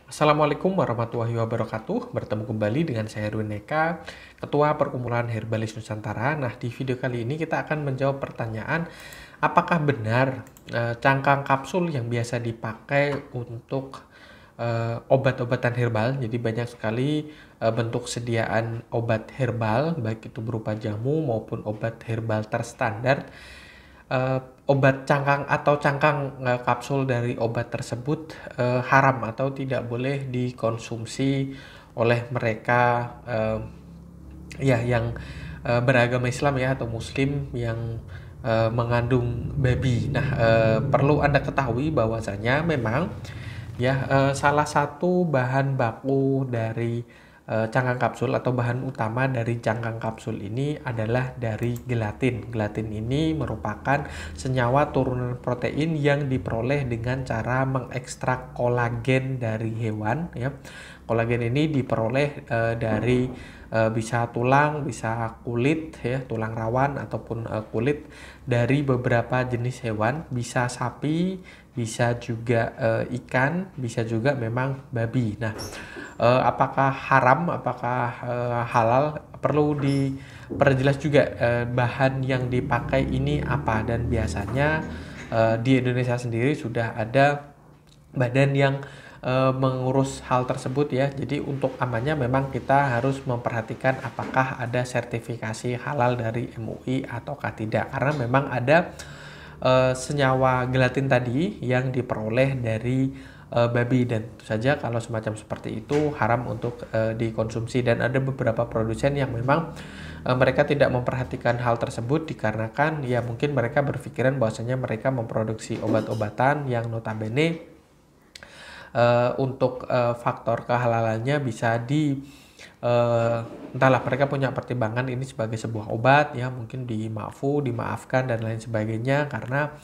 Assalamualaikum warahmatullahi wabarakatuh. Bertemu kembali dengan saya Erwin Eka, Ketua Perkumpulan Herbalis Nusantara. Nah, di video kali ini kita akan menjawab pertanyaan, apakah benar cangkang kapsul yang biasa dipakai untuk obat-obatan herbal? Jadi banyak sekali bentuk sediaan obat herbal, baik itu berupa jamu maupun obat herbal terstandar. Obat cangkang atau cangkang kapsul dari obat tersebut haram atau tidak boleh dikonsumsi oleh mereka yang beragama Islam ya atau Muslim yang mengandung babi. Nah, perlu Anda ketahui bahwasanya memang ya salah satu bahan baku dari cangkang kapsul atau bahan utama dari cangkang kapsul ini adalah dari gelatin. Gelatin ini merupakan senyawa turunan protein yang diperoleh dengan cara mengekstrak kolagen dari hewan ya. Kolagen ini diperoleh dari bisa tulang, bisa kulit ya, tulang rawan ataupun kulit dari beberapa jenis hewan, bisa sapi, bisa juga ikan, bisa juga memang babi. Nah, apakah haram, apakah halal, perlu diperjelas juga bahan yang dipakai ini apa, dan biasanya di Indonesia sendiri sudah ada badan yang mengurus hal tersebut ya. Jadi untuk amannya memang kita harus memperhatikan apakah ada sertifikasi halal dari MUI ataukah tidak, karena memang ada senyawa gelatin tadi yang diperoleh dari babi, dan tentu saja kalau semacam seperti itu haram untuk dikonsumsi. Dan ada beberapa produsen yang memang mereka tidak memperhatikan hal tersebut dikarenakan ya mungkin mereka berpikiran bahwasanya mereka memproduksi obat-obatan yang notabene untuk faktor kehalalannya bisa entahlah, mereka punya pertimbangan ini sebagai sebuah obat ya, mungkin dimaafkan dan lain sebagainya, karena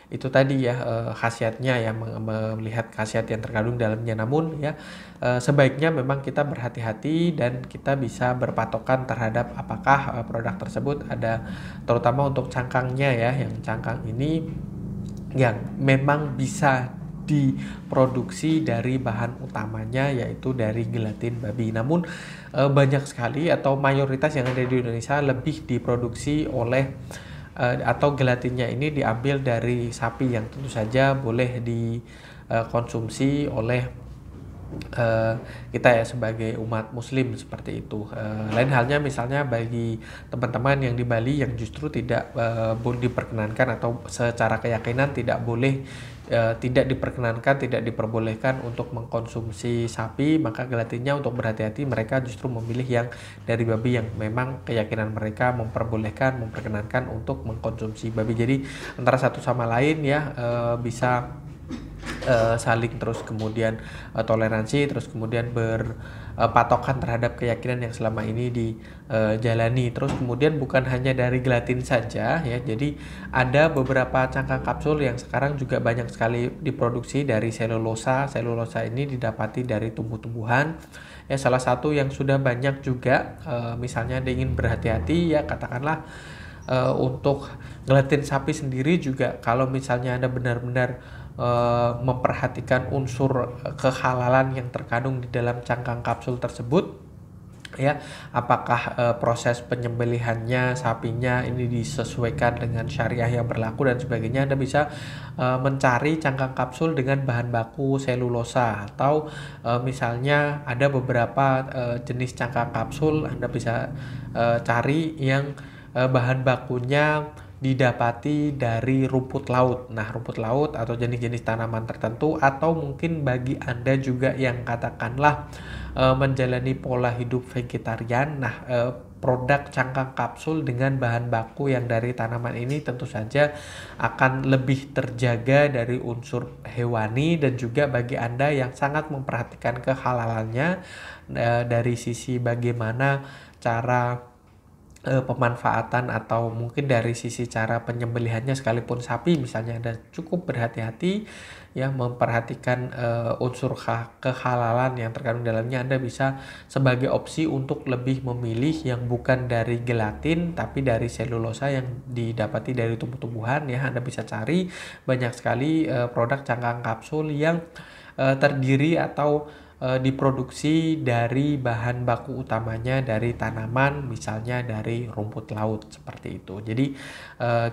itu tadi ya khasiatnya ya, melihat khasiat yang terkandung dalamnya. Namun ya sebaiknya memang kita berhati-hati dan kita bisa berpatokan terhadap apakah produk tersebut ada, terutama untuk cangkangnya ya, yang cangkang ini yang memang bisa diproduksi dari bahan utamanya yaitu dari gelatin babi. Namun banyak sekali atau mayoritas yang ada di Indonesia lebih diproduksi oleh atau gelatinnya ini diambil dari sapi, yang tentu saja boleh dikonsumsi oleh kita ya sebagai umat muslim seperti itu. Lain halnya misalnya bagi teman-teman yang di Bali yang justru tidak diperkenankan atau secara keyakinan tidak diperkenankan, tidak diperbolehkan untuk mengkonsumsi sapi, maka gelatinnya untuk berhati-hati mereka justru memilih yang dari babi yang memang keyakinan mereka memperkenankan untuk mengkonsumsi babi. Jadi antara satu sama lain ya bisa saling terus kemudian toleransi, terus kemudian berpatokan terhadap keyakinan yang selama ini dijalani. Terus kemudian bukan hanya dari gelatin saja ya, jadi ada beberapa cangkang kapsul yang sekarang juga banyak sekali diproduksi dari selulosa. Selulosa ini didapati dari tumbuh-tumbuhan ya, salah satu yang sudah banyak juga misalnya ingin berhati-hati ya, katakanlah untuk gelatin sapi sendiri juga, kalau misalnya Anda benar-benar memperhatikan unsur kehalalan yang terkandung di dalam cangkang kapsul tersebut ya, apakah proses penyembelihannya sapinya ini disesuaikan dengan syariah yang berlaku dan sebagainya, Anda bisa mencari cangkang kapsul dengan bahan baku selulosa, atau misalnya ada beberapa jenis cangkang kapsul Anda bisa cari yang bahan bakunya didapati dari rumput laut. Nah, rumput laut atau jenis-jenis tanaman tertentu, atau mungkin bagi Anda juga yang katakanlah menjalani pola hidup vegetarian. Nah, produk cangkang kapsul dengan bahan baku yang dari tanaman ini tentu saja akan lebih terjaga dari unsur hewani, dan juga bagi Anda yang sangat memperhatikan kehalalannya dari sisi bagaimana cara pemanfaatan atau mungkin dari sisi cara penyembelihannya, sekalipun sapi misalnya Anda cukup berhati-hati ya, memperhatikan unsur kehalalan yang terkandung dalamnya, Anda bisa sebagai opsi untuk lebih memilih yang bukan dari gelatin tapi dari selulosa yang didapati dari tumbuh-tumbuhan ya. Anda bisa cari banyak sekali produk cangkang kapsul yang terdiri atau diproduksi dari bahan baku utamanya dari tanaman, misalnya dari rumput laut seperti itu. Jadi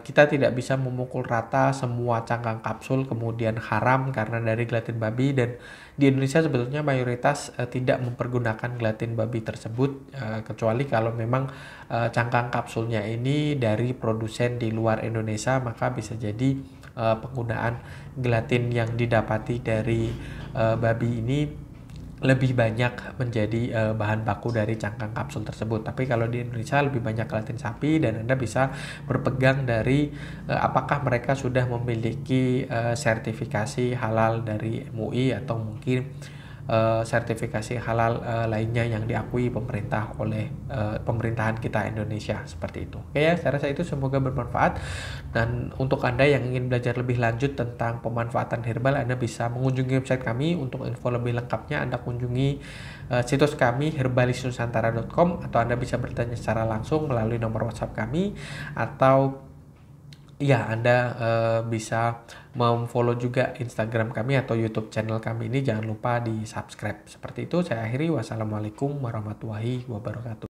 kita tidak bisa memukul rata semua cangkang kapsul kemudian haram karena dari gelatin babi, dan di Indonesia sebetulnya mayoritas tidak mempergunakan gelatin babi tersebut, kecuali kalau memang cangkang kapsulnya ini dari produsen di luar Indonesia, maka bisa jadi penggunaan gelatin yang didapati dari babi ini lebih banyak menjadi bahan baku dari cangkang kapsul tersebut. Tapi kalau di Indonesia lebih banyak gelatin sapi, dan Anda bisa berpegang dari apakah mereka sudah memiliki sertifikasi halal dari MUI atau mungkin sertifikasi halal lainnya yang diakui pemerintah oleh pemerintahan kita Indonesia, seperti itu. Oke ya, saya rasa itu semoga bermanfaat. Dan untuk Anda yang ingin belajar lebih lanjut tentang pemanfaatan herbal, Anda bisa mengunjungi website kami. Untuk info lebih lengkapnya Anda kunjungi situs kami herbalisnusantara.com, atau Anda bisa bertanya secara langsung melalui nomor WhatsApp kami, atau ya, Anda bisa memfollow juga Instagram kami atau YouTube channel kami ini. Jangan lupa di subscribe. Seperti itu, saya akhiri. Wassalamualaikum warahmatullahi wabarakatuh.